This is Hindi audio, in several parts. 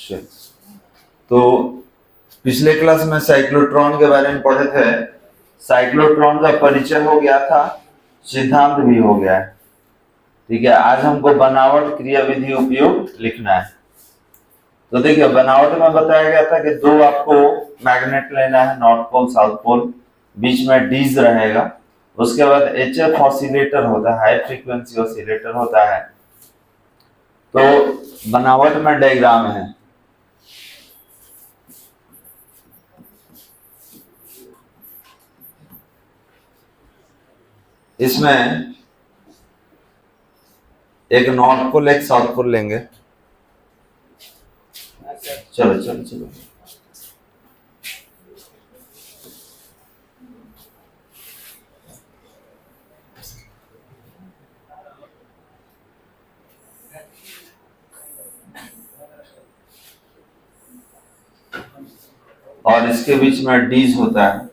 चलिए, तो पिछले क्लास में साइक्लोट्रॉन के बारे में पढ़े थे। साइक्लोट्रॉन का परिचय हो गया था, सिद्धांत भी हो गया है। ठीक है, आज हमको बनावट क्रिया विधि उपयोग लिखना है। तो देखिए, बनावट में बताया गया था कि दो आपको मैग्नेट लेना है, नॉर्थ पोल साउथ पोल, बीच में डीज रहेगा। उसके बाद एचएफ ऑसिलेटर होता है, हाई फ्रीक्वेंसी ऑसिलेटर होता है। तो बनावट में डायग्राम है। इसमें एक नॉर्थ पोल एक साउथ पोल लेंगे। चलो चलो चलो, और इसके बीच में डीज होता है।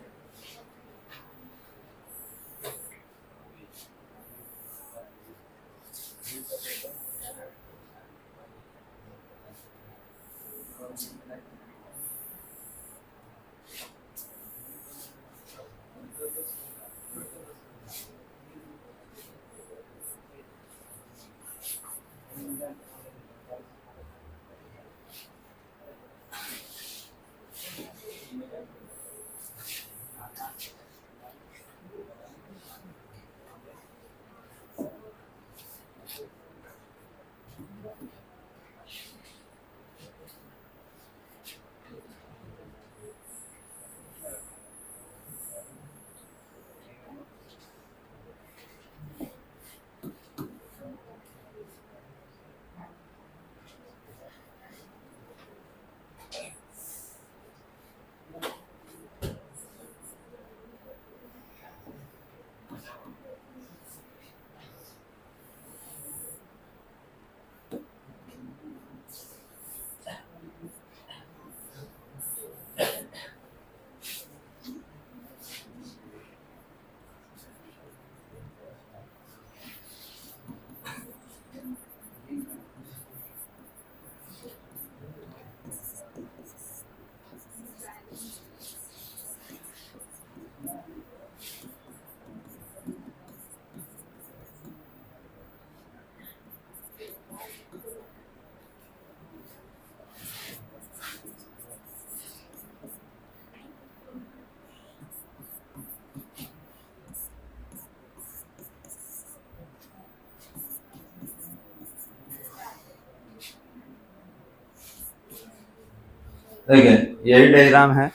देखिए, यही डायग्राम है,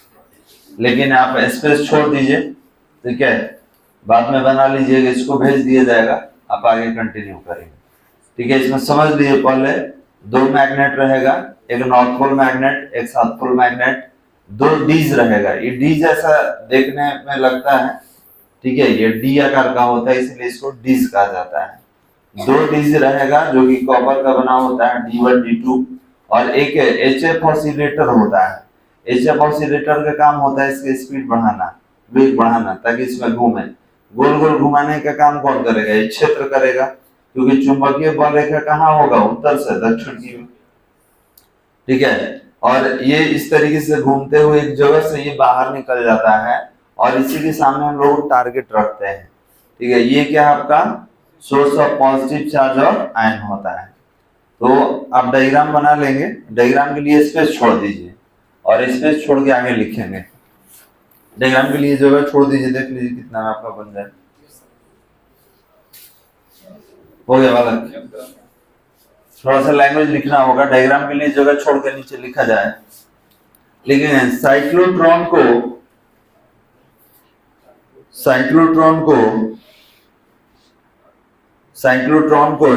लेकिन आप स्पेस छोड़ दीजिए। ठीक है, बाद में बना लीजिएगा, इसको भेज दिया जाएगा, आप आगे कंटिन्यू करेंगे। ठीक है, इसमें समझ लीजिए, पहले दो मैग्नेट रहेगा, एक नॉर्थ पोल मैग्नेट एक साउथ पोल मैग्नेट, दो डीज रहेगा। ये डी जैसा देखने में लगता है, ठीक है, ये डी आकार का होता है, इसलिए इसको डीज कहा जाता है। दो डीज रहेगा जो कि कॉपर का बना होता है, D1 D2, और एक एचएफ ऑसिलेटर होता है। एचएफ ऑसिलेटर का काम होता है इसकी स्पीड बढ़ाना, वेग बढ़ाना, ताकि इसमें घूमे। गोल गोल घुमाने का काम कौन करेगा? ये क्षेत्र करेगा, क्योंकि चुंबकीय बल रेखा कहाँ होगा? उत्तर से दक्षिण की ओर। ठीक है, और ये इस तरीके से घूमते हुए एक जगह से ये बाहर निकल जाता है, और इसी के सामने हम लोग टारगेट रखते हैं। ठीक है, ये क्या है आपका सोर्स ऑफ पॉजिटिव चार्ज और आयन होता है। तो आप डायग्राम बना लेंगे, डायग्राम के लिए स्पेस छोड़ दीजिए, और स्पेस छोड़ के आगे लिखेंगे। डायग्राम के लिए जगह छोड़ दीजिए, देख लीजिए कितना आपका बन जाए। हो गया वाला, थोड़ा सा लैंग्वेज लिखना होगा। डायग्राम के लिए जगह छोड़ के नीचे लिखा जाए। लेकिन साइक्लोट्रॉन को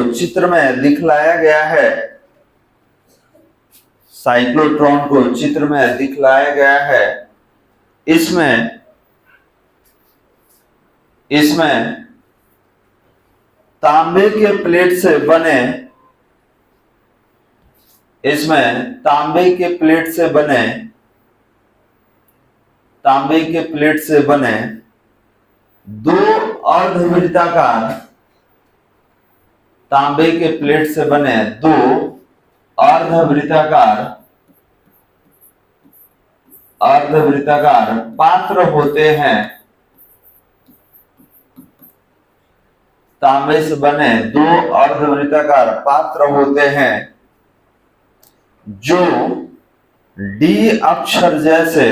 चित्र में दिखलाया गया है। साइक्लोट्रॉन को चित्र में दिखलाया गया है। इसमें तांबे के प्लेट से बने, दो अर्धवृत्ताकार, अर्धवृत्ताकार पात्र होते हैं, तांबे से बने 2 अर्धवृत्ताकार पात्र होते हैं जो डी अक्षर जैसे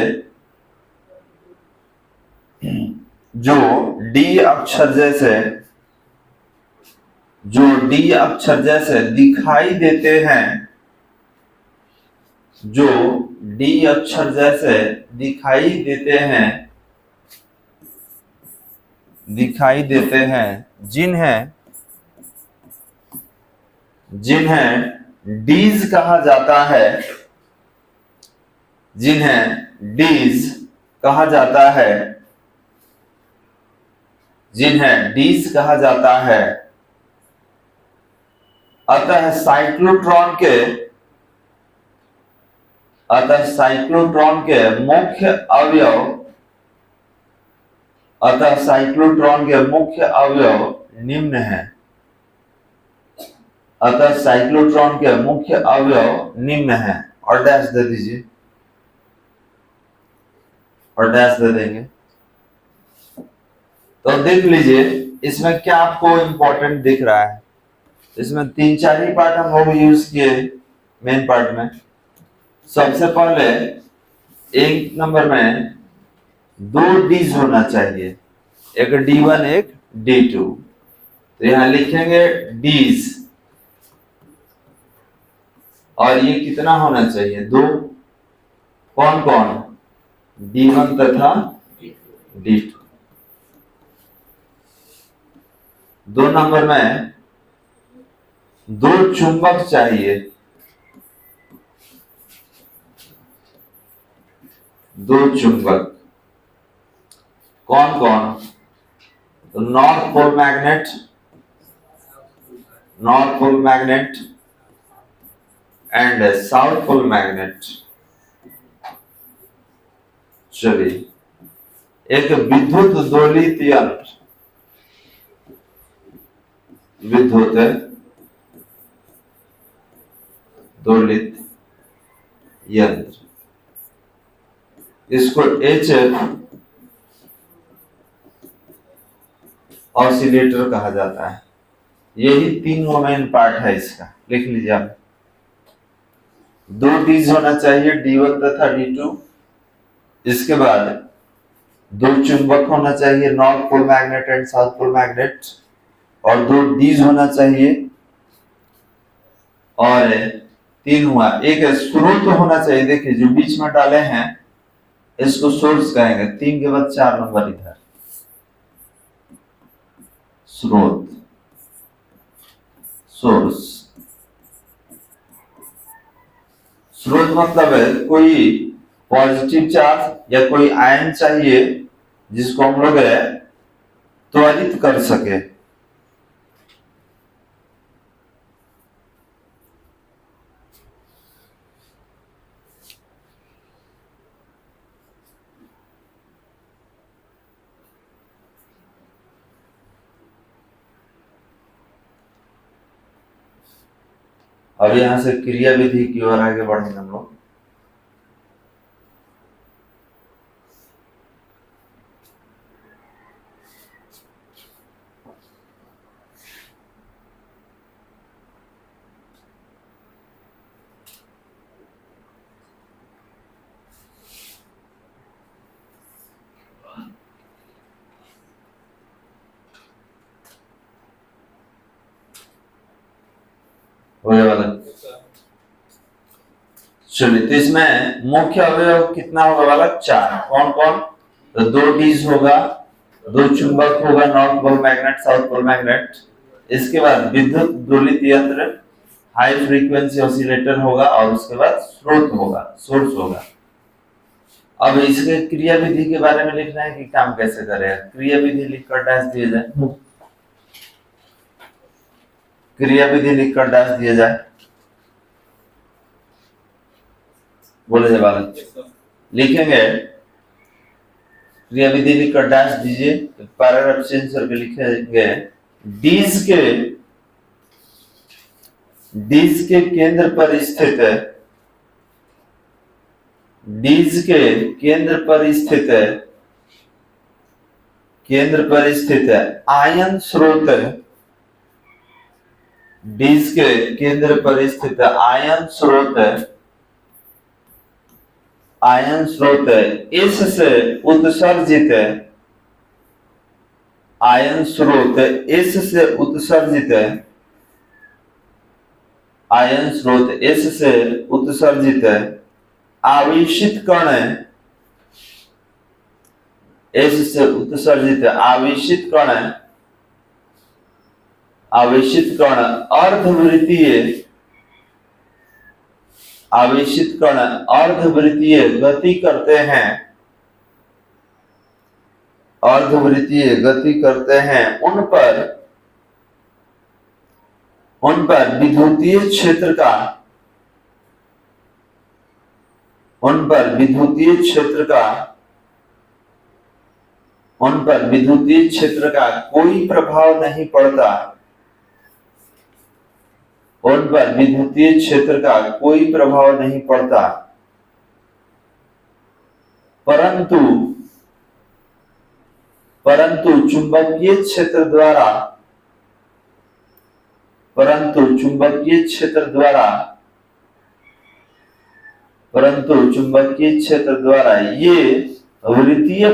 दिखाई देते हैं, जिन्हें डीज कहा जाता है, अतः साइक्लोट्रॉन के मुख्य अवयव निम्न हैं। और डैश दे दीजिए, और डैश दे देंगे। तो देख लीजिए इसमें क्या आपको इंपॉर्टेंट दिख रहा है। इसमें 3-4 ही पार्ट हम लोग यूज किए मेन पार्ट में। सबसे पहले 1 नंबर में 2 डीज होना चाहिए, एक D1 एक D2। तो यहां लिखेंगे डीज, और ये कितना होना चाहिए, 2। कौन कौन, D1 तथा D2। 2 नंबर में 2 चुंबक चाहिए, 2 चुंबक। कौन कौन, तो north pole magnet and south pole magnet. चलिए एक विद्युत दोलित यंत्र, इसको HF ऑसिलेटर कहा जाता है। यही 3 मेन पार्ट है इसका, लिख लीजिए आप। 2 डीज होना चाहिए, D1 तथा D2। इसके बाद 2 चुंबक होना चाहिए, north pole magnet and south pole magnet, और 2 डीज होना चाहिए। और 3 हुआ, एक स्रोत होना चाहिए। देखिए जो बीच में डाले हैं इसको सोर्स कहेंगे। 3 के बाद 4 नंबर इधर स्रोत, सोर्स। स्रोत मतलब है कोई पॉजिटिव चार्ज या कोई आयन चाहिए जिसको हम लोग त्वरित कर सके। अब यहां से क्रिया विधि की ओर आगे बढ़ेंगे हम लोग। चलिए तो इसमें मुख्य अवयव कितना होगा वाला, 4। कौन कौन, तो 2 डीज होगा, 2 चुंबक होगा, north pole magnet south pole magnet. इसके बाद विद्युत दोलित यंत्र, हाई फ्रीक्वेंसी ऑसिलेटर होगा, और उसके बाद स्रोत होगा, सोर्स होगा। अब इसके क्रिया विधि के बारे में लिखना है कि काम कैसे करेगा। क्रिया विधि लिखकर डैश दिया जाए, क्रिया विधि लिखकर डैश दिया जाए। बोले जब बालक लिखेंगे क्रिया विधि लिखकर डैश दीजिए, तो पैराग्राफ चेंज करके लिखेंगे डीज के केंद्र पर स्थित डीज के केंद्र पर स्थित है, आयन स्रोत, डीज के केंद्र पर स्थित आयन स्रोत, इससे उत्सर्जित, आयन स्रोत इससे उत्सर्जित, आयन स्रोत इससे उत्सर्जित आवेशित कण, इससे उत्सर्जित आवेशित कण अर्धवृत्तीय गति करते हैं, उन पर विद्युतीय क्षेत्र का कोई प्रभाव नहीं पड़ता, परंतु चुंबकीय क्षेत्र द्वारा ये वृत्तीय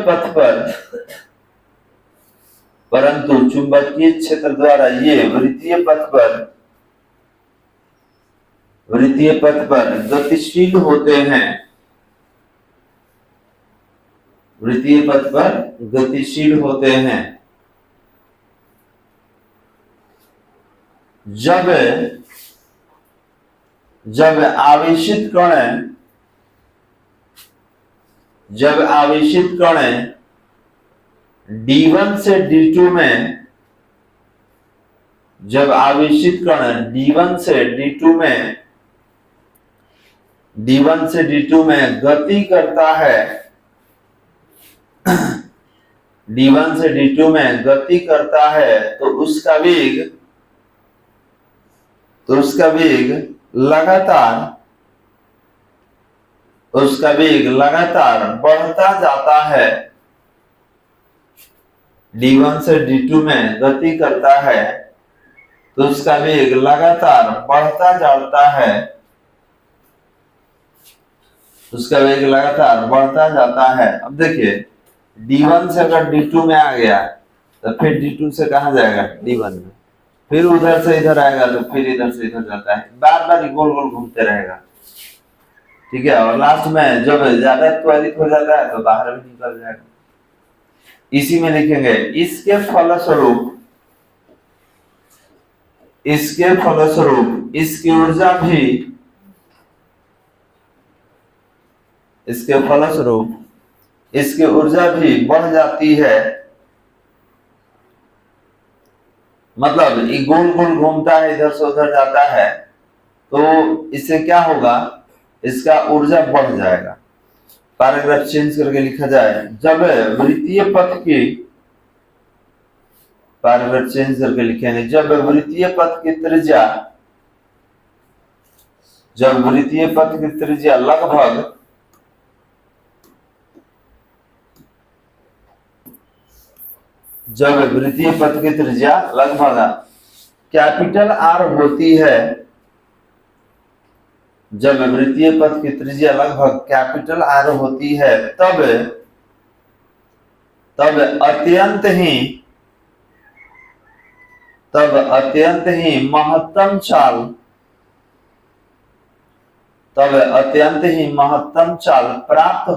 पथ पर गतिशील होते हैं, जब आवेशित कण D1 से D2 में, गति करता है, तो उसका वेग लगातार बढ़ता जाता है। D1 से D2 में गति करता है तो उसका वेग लगातार बढ़ता जाता है, अब देखिए D1 से अगर D2 में आ गया तो फिर D2 से कहां जाएगा, D1 में, फिर उधर से इधर आएगा तो फिर इधर से इधर जाता है, बार बार गोल गोल घूमते रहेगा, ठीक है। और लास्ट में जब ज्यादा त्वरित हो जाता है तो बाहर भी निकल जाएगा। इसी में लिखेंगे इसके फलस्वरूप इसकी ऊर्जा भी बढ़ जाती है, मतलब ये गोल गोल घूमता है, इधर से उधर जाता है, तो इससे क्या होगा, इसका ऊर्जा बढ़ जाएगा। पैराग्राफ चेंज करके लिखा जाए, जब वृत्तीय पथ की, पैराग्राफ चेंज करके लिखेंगे, जब वृत्तीय पथ की त्रिज्या लगभग कैपिटल R होती है, जब वृत्तीय पथ की त्रिज्या लगभग कैपिटल R होती है, तब अत्यंत ही महत्तम चाल प्राप्त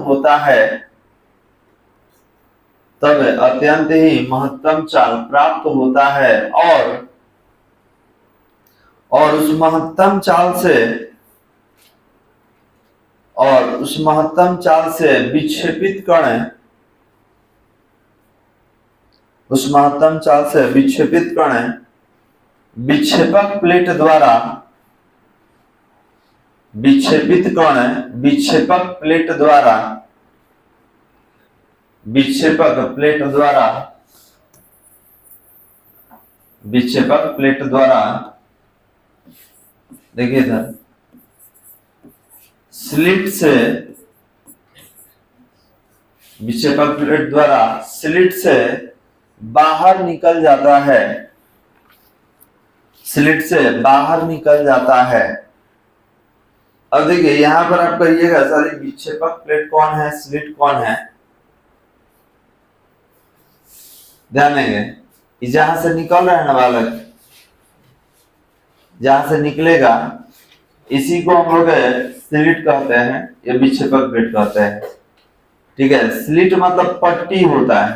होता है, और उस महत्तम चाल से विक्षेपित कण विक्षेपक प्लेट द्वारा देखिए इधर स्लिट से विक्षेपक प्लेट द्वारा स्लिट से बाहर निकल जाता है, स्लिट से बाहर निकल जाता है। अब देखिए यहां पर आप कहिएगा सर विक्षेपक प्लेट कौन है, स्लिट कौन है? ध्यान देंगे जहां से निकल रहा है ना बालक, जहां से निकलेगा इसी को हम लोग स्लिट कहते हैं या विक्षेपक प्लेट कहते हैं। ठीक है, स्लिट मतलब पट्टी होता है,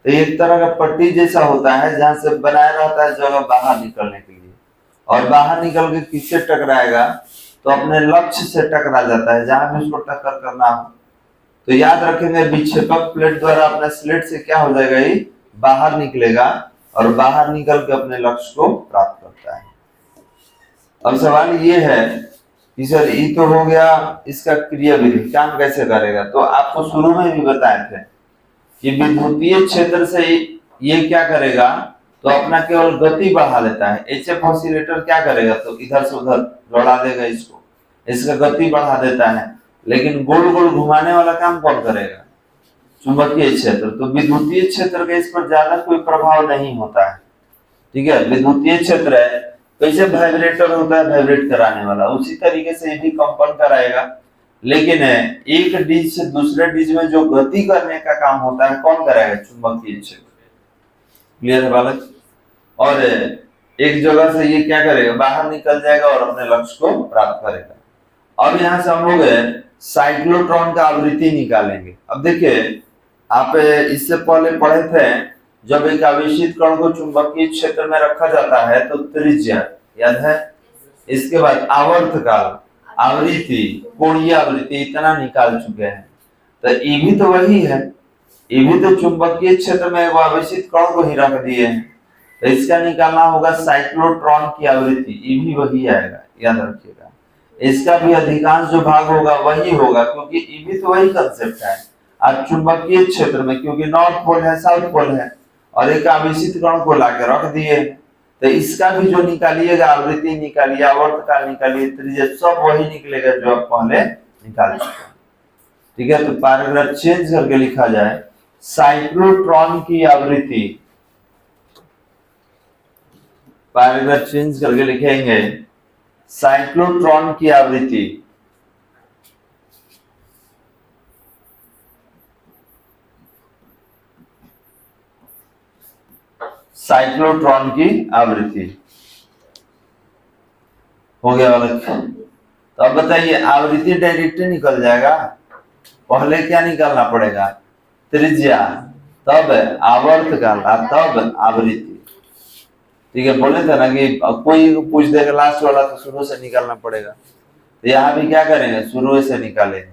तो एक तरह का पट्टी जैसा होता है जहां से बनाया रहता है जगह बाहर निकलने के लिए, और बाहर निकल के किससे टकराएगा तो अपने लक्ष्य से टकरा जाता है जहां भी उसको टक्कर करना हो। तो याद रखेंगे विक्षेपक प्लेट द्वारा अपने स्लिट से क्या हो जाएगा, ये बाहर निकलेगा और बाहर निकल के अपने लक्ष्य को प्राप्त करता है। अब सवाल ये है कि सर ये तो हो गया इसका क्रियाविधि, काम कैसे करेगा? तो आपको शुरू में भी बताए थे कि विद्युतीय क्षेत्र से ये क्या करेगा तो अपना केवल गति बढ़ा लेता है। एचएफ ऑसिलेटर क्या करेगा तो इधर से उधर दौड़ा देगा इसको, इसका गति बढ़ा देता है, लेकिन गोल गोल घुमाने वाला काम कौन करेगा? चुंबकीय क्षेत्र। तो विद्युतीय क्षेत्र का इस पर ज्यादा कोई प्रभाव नहीं होता है। ठीक है, विद्युतीय क्षेत्र है कैसे वाइब्रेटर होता है वाइब्रेट कराने वाला, उसी तरीके से ये भी कंपन कराएगा, लेकिन एक डिज से दूसरे डिज में जो गति करने का काम होता है कौन कराएगा? चुंबकीय क्षेत्र। क्लियर है बालक? और एक जगह से ये क्या करेगा, बाहर निकल जाएगा और अपने लक्ष्य को प्राप्त करेगा। अब यहाँ से हम लोग साइक्लोट्रॉन का आवृत्ति निकालेंगे। अब देखिए आप इससे पहले पढ़े थे जब एक आवेशित कण को चुंबकीय क्षेत्र में रखा जाता है तो त्रिज्या याद है, इसके बाद आवर्तकाल, आवृत्ति, कोणीय आवृत्ति इतना निकाल चुके हैं। तो ये भी तो वही है, ये भी तो चुंबकीय क्षेत्र में आवेशित कण को ही रख दिए हैं, तो इसका निकालना होगा साइक्लोट्रॉन की आवृत्ति, ये भी वही आएगा, याद रखिएगा। इसका भी अधिकांश जो भाग होगा वही होगा, क्योंकि ये भी तो वही कंसेप्ट है। आज चुंबकीय क्षेत्र में क्योंकि नॉर्थ पोल है साउथ पोल है और एक आवेशित कण को लाके रख दिए, तो इसका भी जो निकालिएगा आवृत्ति निकालिए, आवर्तकाल निकालिए, त्रिज्या सब वही निकलेगा जो आप पहले निकाल चुके हैं। ठीक है, तो पैराग्राफ चेंज करके लिखा जाए साइक्लोट्रॉन की आवृत्ति, पैराग्राफ चेंज करके लिखेंगे साइक्लोट्रॉन की आवृत्ति। साइक्लोट्रॉन की आवृत्ति हो गया वाला। तो अब बताइए आवृत्ति डायरेक्ट निकल जाएगा, पहले क्या निकालना पड़ेगा? त्रिज्या, तब आवर्तकाल, तब आवृत्ति। ठीक है, बोले थे ना कि कोई पूछ देगा लास्ट वाला तो शुरू से निकालना पड़ेगा, तो यहाँ भी क्या करेंगे शुरू से निकालेंगे,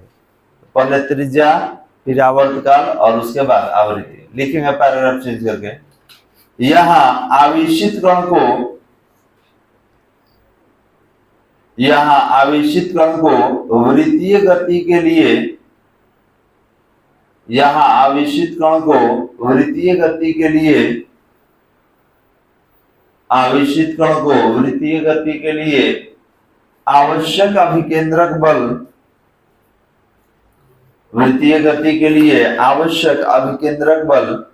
पहले त्रिज्या फिर आवर्तकाल और उसके बाद आवृत्ति लिखेंगे पैराग्राफ चेंज करके। यहाँ आवेशित कण को, यहाँ आवेशित कण को वृत्तीय गति के लिए, यहाँ आवेशित कण को वृत्तीय गति के लिए, आवेशित कण को वृत्तीय गति के लिए आवश्यक अभिकेंद्रक बल, वृत्तीय गति के लिए आवश्यक अभिकेंद्रक बल,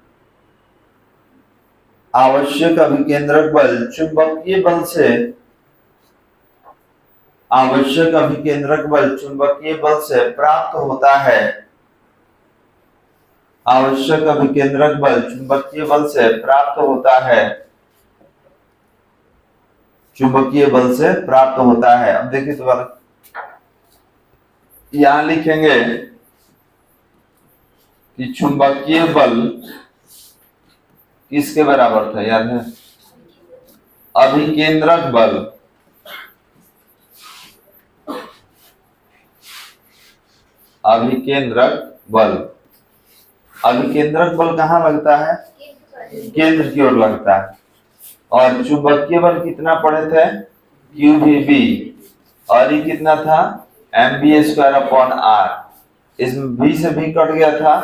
आवश्यक अभिकेंद्रक बल चुंबकीय बल से, आवश्यक अभिकेंद्रक बल चुंबकीय बल से प्राप्त होता है, आवश्यक अभिकेंद्रक बल चुंबकीय बल से प्राप्त होता है, चुंबकीय बल से प्राप्त होता है। अब देखिए दोबारा यहां लिखेंगे कि चुंबकीय बल किसके बराबर था, याद है? अभिकेंद्रक बल, अभिकेंद्रक बल। अभिकेंद्रक बल कहाँ लगता है? केंद्र की ओर लगता है। और चुंबकीय बल कितना पढ़े थे? QVB, और ये कितना था? mv²/r। इसमें v से v कट गया था,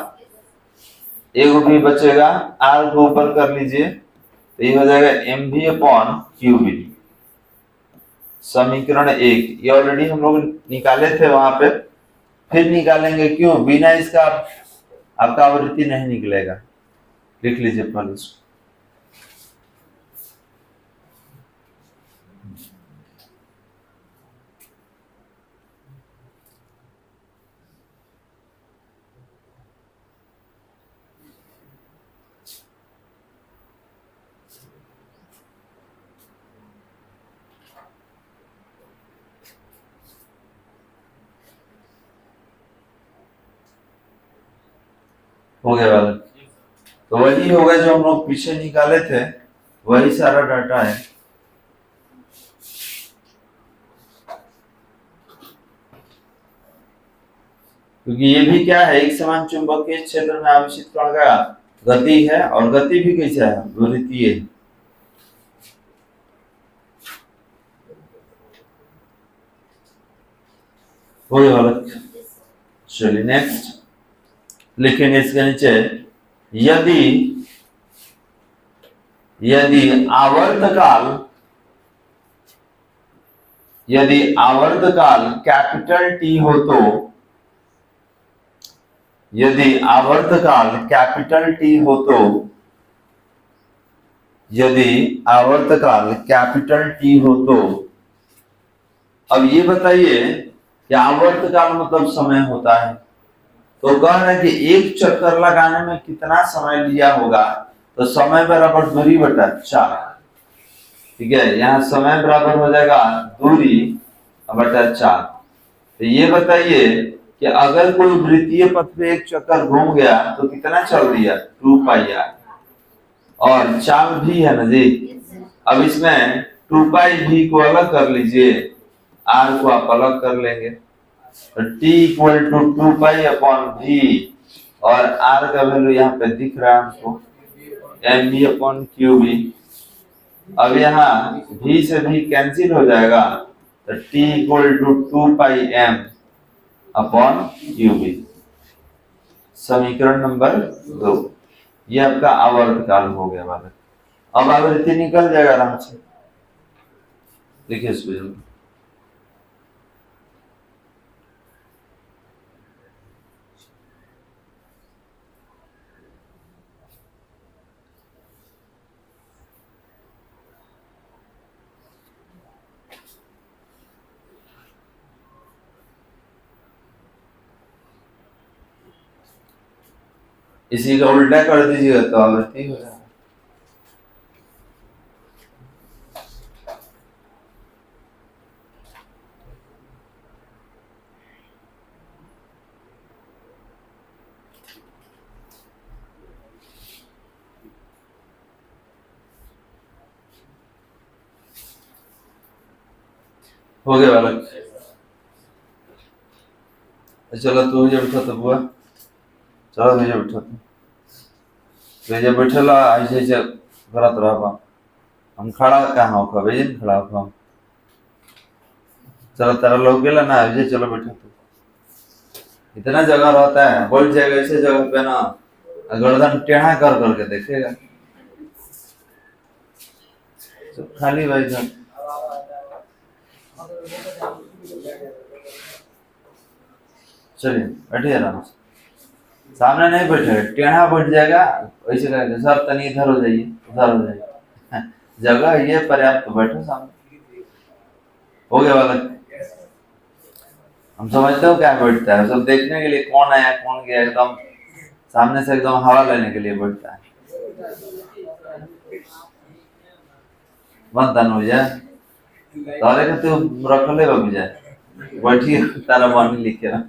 एक भी बचेगा, r को ऊपर कर लीजिए तो ये हो जाएगा mv/qb। समीकरण 1 ये ऑलरेडी हम लोग निकाले थे वहां पे, फिर निकालेंगे, क्यों? बिना इसका आपका आवृत्ति नहीं निकलेगा। लिख लीजिए पहले इसको। हो गया वाला। तो वही होगा जो हम लोग पीछे निकाले थे, वही सारा डाटा है। क्योंकि ये भी क्या है, एक समान चुंबकीय क्षेत्र में आवेशित कण का गति है, और गति भी कैसा है, वृत्तीय है। हो गया वाला। चलिए नेक्स्ट लिखेंगे इसके नीचे, यदि आवर्तकाल कैपिटल टी हो तो, यदि आवर्तकाल कैपिटल टी हो तो, यदि आवर्तकाल कैपिटल टी हो तो, अब ये बताइए कि आवर्तकाल मतलब समय होता है, तो कह रहे हैं कि एक चक्कर लगाने में कितना समय लिया होगा, तो समय बराबर दूरी बटा 4। ठीक है, यहाँ समय बराबर हो जाएगा दूरी बटा 4। तो ये बताइए कि अगर कोई वृत्तीय पथ पे एक चक्कर घूम गया तो कितना चल दिया, 2πr, और चाल भी है ना जी। अब इसमें 2πv को अलग कर लीजिए, r को आप अलग कर लेंगे, तो t इक्वल टू 2π/v, और r का वैल्यू यहाँ पे दिख रहा है हमको, mv/qv। अब यहाँ v से v कैंसिल हो जाएगा, तो t इक्वल टू 2πm/qv। समीकरण नंबर 2, ये आपका आवर्तकाल हो गया वाला। अब आवृत्ति निकल जाएगा आराम से। देखिए इसको जल्दी, इसी का उल्टा कर दीजिएगा तो आवृत्ति हो जाएगा। हो गया वाला। चलो तू जब बैठा तो बुआ, चलो तुझे बैठा तो जब बैठला ऐसे ऐसे करत रहा, हम खड़ा कहाँ हो खा भेजन खड़ा हो खा। चलो तेरा लोग गेला ना, ऐसे चलो बैठा तो इतना जगह रहता है, बोल जाएगा ऐसे जगह पे ना, गर्दन टेढ़ा कर करके देखेगा, तो खाली भाई साहब। चलिए बैठिए आराम से, सामने नहीं बैठे, टेढ़ा बैठ जाएगा, ऐसे करेंगे सर तनी इधर हो जाइए, उधर हो जाइए, जगह ये पर्याप्त, तो बैठो सामने। हो गया वाला। हम समझते हो क्या बैठता है, सब देखने के लिए कौन आया कौन गया, एकदम सामने से एकदम हवा लेने के लिए बैठता है। मत धन हो जाए तारे के तू रख ले बाबू जाए, बैठिए तारा बानी लिखे ना।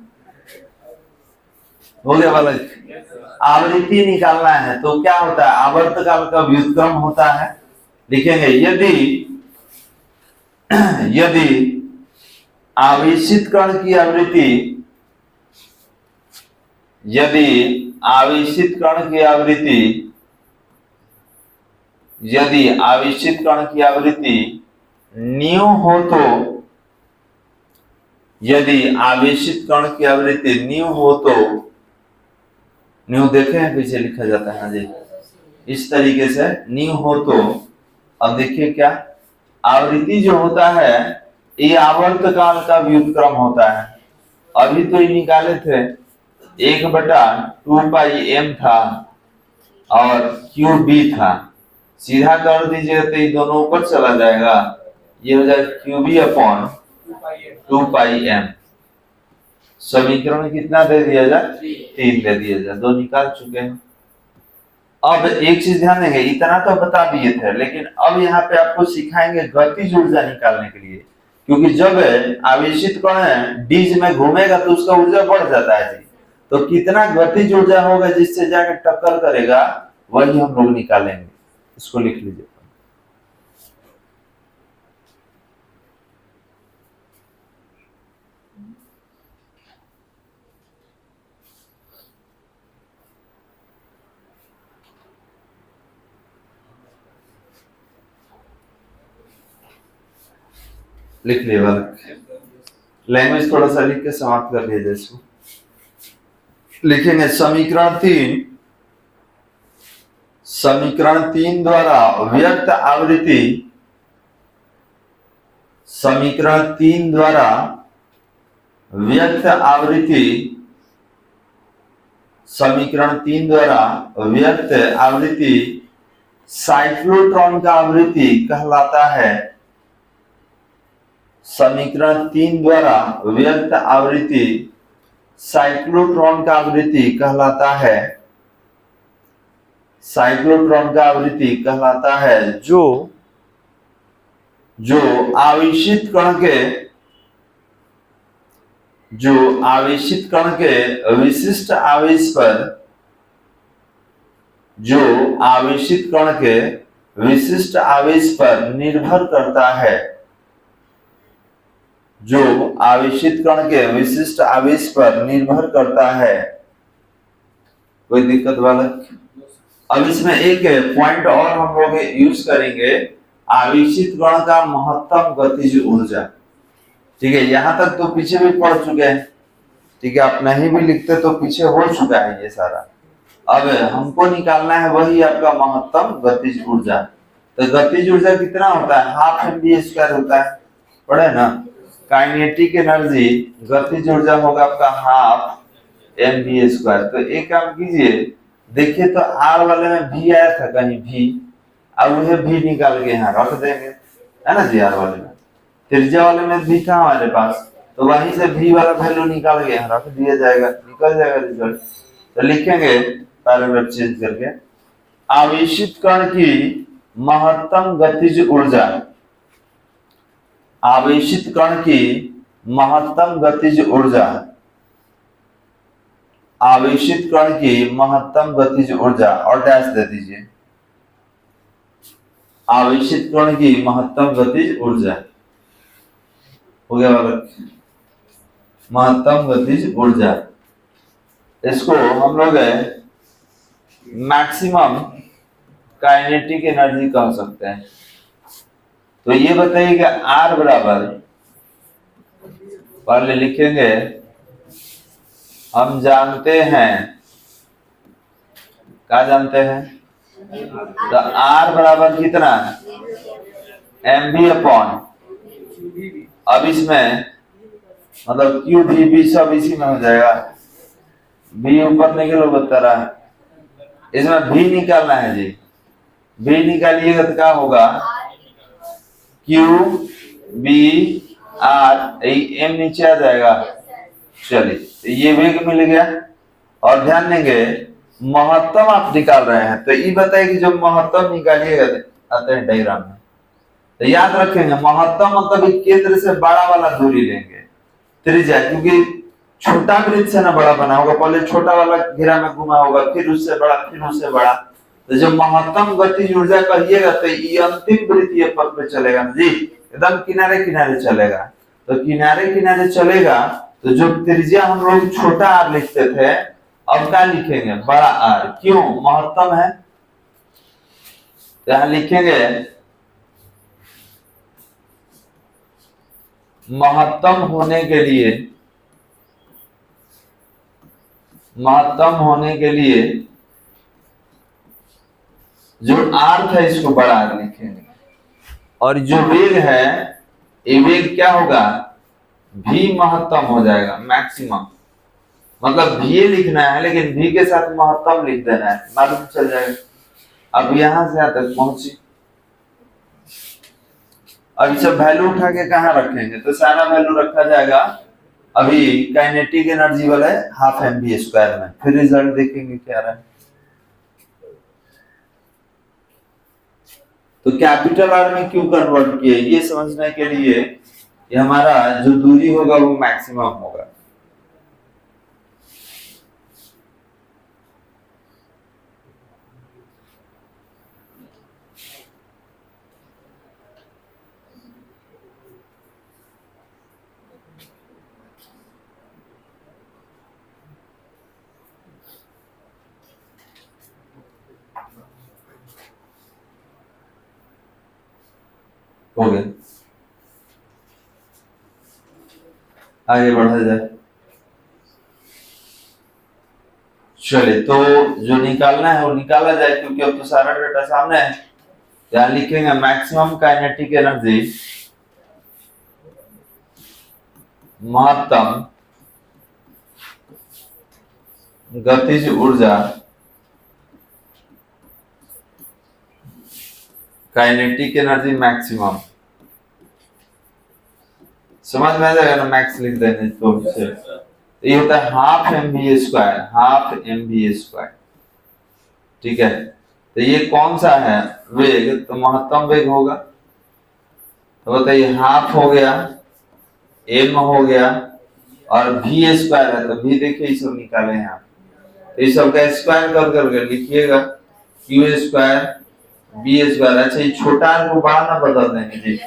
हो गया वाला। आवृत्ति निकालना है तो क्या होता है, आवर्तकाल का व्युत्क्रम होता है। लिखेंगे यदि आवेशित कण की आवृत्ति, यदि आवेशित कण की आवृत्ति, यदि आवेशित कण की आवृत्ति न्यू हो तो, यदि आवेशित कण की आवृत्ति न्यू हो तो, न्यू देखे हैं कैसे लिखा जाता है जी, इस तरीके से न्यू हो तो। अब देखिए क्या, आवृत्ति जो होता है ये आवर्तकाल का व्युत्क्रम होता है। अभी तो ये निकाले थे, 1/2πm था और QB था, सीधा कर दीजिएगा तो ये दोनों ऊपर चला जाएगा, ये हो जाएगा QB/2πm। समीकरण कितना दे दिया जाए, 3 दे दिया जाए, 2 निकाल चुके हैं। अब एक चीज ध्यान देंगे, इतना तो बता दिए थे, लेकिन अब यहाँ पे आपको सिखाएंगे गतिज ऊर्जा निकालने के लिए, क्योंकि जब आवेशित कण डीज में घूमेगा तो उसका ऊर्जा बढ़ जाता है जी, तो कितना गतिज ऊर्जा होगा जिससे जाकर टक्कर करेगा, वही हम लोग निकालेंगे। इसको लिख लीजिए। लिख लिया लैंग्वेज थोड़ा सा लिख के समाप्त कर लिया इसको। लिखेंगे समीकरण 3 द्वारा व्यक्त आवृत्ति, समीकरण 3 द्वारा व्यक्त आवृत्ति, समीकरण 3 द्वारा व्यक्त आवृत्ति साइक्लोट्रॉन का आवृत्ति कहलाता है। समीकरण 3 द्वारा व्यक्त आवृत्ति साइक्लोट्रॉन का आवृत्ति कहलाता है, साइक्लोट्रॉन का आवृत्ति कहलाता है, जो आवेशित कण के, जो आवेशित कण के विशिष्ट आवेश पर, जो आवेशित कण के विशिष्ट आवेश पर निर्भर करता है, जो आवेशित कण के विशिष्ट आवेश पर निर्भर करता है। कोई दिक्कत वाला? अब इसमें एक पॉइंट और हम लोग यूज करेंगे, आवेशित कण का महत्तम गतिज ऊर्जा। ठीक है, यहां तक तो पीछे भी पढ़ चुके हैं, ठीक है, आप नहीं भी लिखते तो पीछे हो चुका है ये सारा। अब हमको निकालना है वही आपका महत्तम गतिज ऊर्जा। तो गतिज ऊर्जा कितना होता है, हाफ mv² होता है, पढ़े ना। काइनेटिक एनर्जी गतिज ऊर्जा होगा आपका हाफ mv²। तो एक काम कीजिए, देखिए तो आर वाले में भी आया था कहीं भी, अब वह भी निकाल के यहाँ रख देंगे, है ना जी। आर वाले में, त्रिज्या वाले में भी था हमारे पास, तो वहीं से भी वाला वैल्यू निकाल के यहाँ रख दिया जाएगा, निकल जाएगा रिजल्ट। तो लिखेंगे पैराग्राफ चेंज करके, आवेशित कण की महत्तम गतिज ऊर्जा, आवेशित कण की महत्तम गतिज ऊर्जा, आवेशित कण की महत्तम गतिज ऊर्जा, और डैश दे दीजिए, आवेशित कण की महत्तम गतिज ऊर्जा हो गया वाला, महत्तम गतिज ऊर्जा। इसको हम लोग मैक्सिमम काइनेटिक एनर्जी कह सकते हैं। तो ये बताइए कि आर बराबर, पहले लिखेंगे, हम जानते हैं, क्या जानते हैं, तो आर बराबर कितना, mv/, अब इसमें मतलब क्यू भी सब इसी में हो जाएगा, भी ऊपर निकलो बता रहा है, इसमें भी निकालना है जी, भी निकालिएगा तो क्या होगा, QBr, m नीचे आ जाएगा। चलिए ये वेग मिल गया। और ध्यान देंगे महत्तम आप निकाल रहे हैं, तो ये बताइए कि जो महत्तम निकालिएगा आते हैं डायग्राम में, तो याद रखेंगे महत्तम मतलब केंद्र से बड़ा वाला दूरी लेंगे, त्रिज्या, क्योंकि छोटा वृत्त से ना बड़ा बना होगा, पहले छोटा वाला घेरा में घुमा होगा, फिर उससे बड़ा, फिर उससे बड़ा। तो जब महत्तम गतिज ऊर्जा कहिएगा तो ये अंतिम वृत्तीय पथ पे चलेगा जी, एकदम किनारे किनारे चलेगा। तो किनारे किनारे चलेगा, तो जो त्रिज्या हम लोग छोटा आर लिखते थे, अब क्या लिखेंगे, बड़ा आर, क्यों, महत्तम है। तो यहां लिखेंगे महत्तम होने के लिए, महत्तम होने के लिए जो आर था इसको बड़ा आर लिखेंगे, और जो वेग है ये वेग क्या होगा, भी महत्तम हो जाएगा, मैक्सिमम। मतलब भी लिखना है, लेकिन भी के साथ महत्तम लिख देना है, मालूम चल जाएगा। अब यहां से यहां तक पहुंची, अब सब वैल्यू उठा के कहाँ रखेंगे, तो सारा वैल्यू रखा जाएगा अभी काइनेटिक एनर्जी वाला है हाफ mv² में, फिर रिजल्ट देखेंगे क्या रहा है। तो कैपिटल आर में क्यों कन्वर्ट किए, ये समझने के लिए ये हमारा जो दूरी होगा वो मैक्सिमम होगा। हो गया, आगे बढ़ा जाए। चलिए, तो जो निकालना है वो निकाला जाए, क्योंकि अब तो सारा डेटा सामने है। यहाँ लिखेंगे मैक्सिमम काइनेटिक एनर्जी, महत्तम गतिज ऊर्जा, काइनेटिक एनर्जी मैक्सिमम, समझ में आ जाएगा ना, मैक्स लिख देंगे तो ये होता है हाफ mv², हाफ mv²। ठीक है, तो ये कौन सा है वेग, तो महत्तम वेग होगा। तो बताइए, हाफ हो गया, m हो गया, और v² है, तो v देखिए ये सब निकाले यहाँ, तो ये सब का स्क्वायर कर करके लिखिएगा, q², b²। अच्छा, ये छोटा r को बड़ा ना बदल देंगे जी,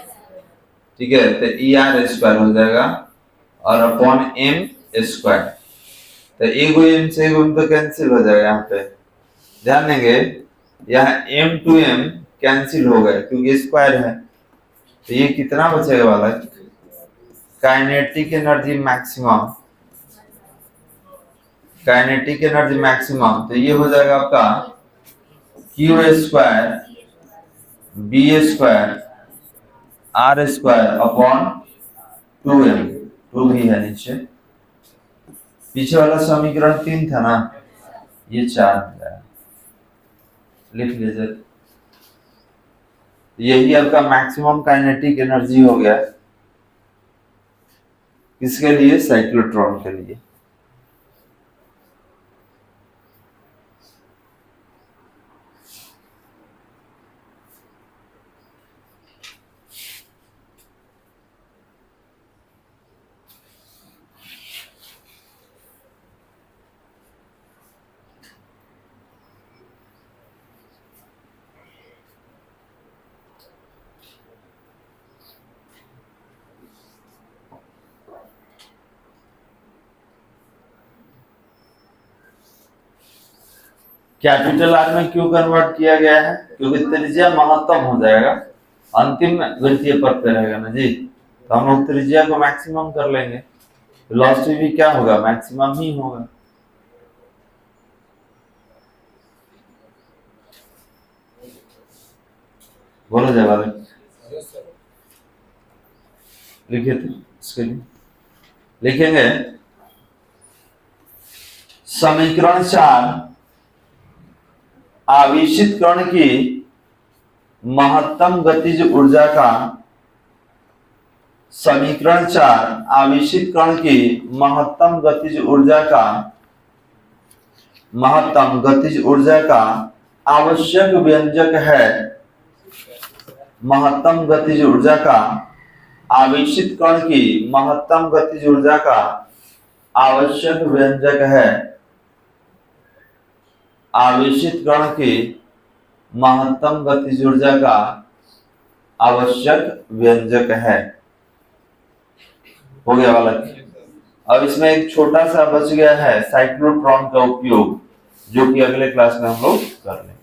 ठीक है, तो er² हो जाएगा और अपॉन m²। तो एगो m से एगो m तो कैंसिल हो जाएगा, यहाँ पे ध्यान देंगे, यहाँ m टू m कैंसिल हो गए क्योंकि स्क्वायर है। तो ये कितना बचेगा वाला, kinetic energy maximum, kinetic energy maximum, तो ये हो जाएगा आपका q² b² r² upon 2m, 2 भी है नीचे, पीछे वाला समीकरण 3 था ना, ये 4 है, लिख लीजिए। यही आपका मैक्सिमम काइनेटिक एनर्जी हो गया, किसके लिए, साइक्लोट्रॉन के लिए। कैपिटल आर में क्यों कन्वर्ट किया गया है, क्योंकि त्रिज्या महत्तम हो जाएगा, अंतिम गणितीय पद पे रहेगा ना जी, तो हम लोग त्रिज्या को मैक्सिमम कर लेंगे, वेलोसिटी भी क्या होगा, मैक्सिमम ही होगा। बोलो जय बालक, लिखिए, तो इसके लिए लिखेंगे समीकरण 4, आवेशित कण की महत्तम गतिज ऊर्जा का, समीकरण 4 आवेशित कण की महत्तम गतिज ऊर्जा का, महत्तम गतिज ऊर्जा का आवश्यक व्यंजक है, महत्तम गतिज ऊर्जा का, आवेशित कण की महत्तम गतिज ऊर्जा का आवश्यक व्यंजक है, आवेशित कण की महत्तम गतिज ऊर्जा का आवश्यक व्यंजक है। हो गया वाला। अब इसमें एक छोटा सा बच गया है साइक्लोट्रॉन का उपयोग, जो कि अगले क्लास में हम लोग कर लेंगे।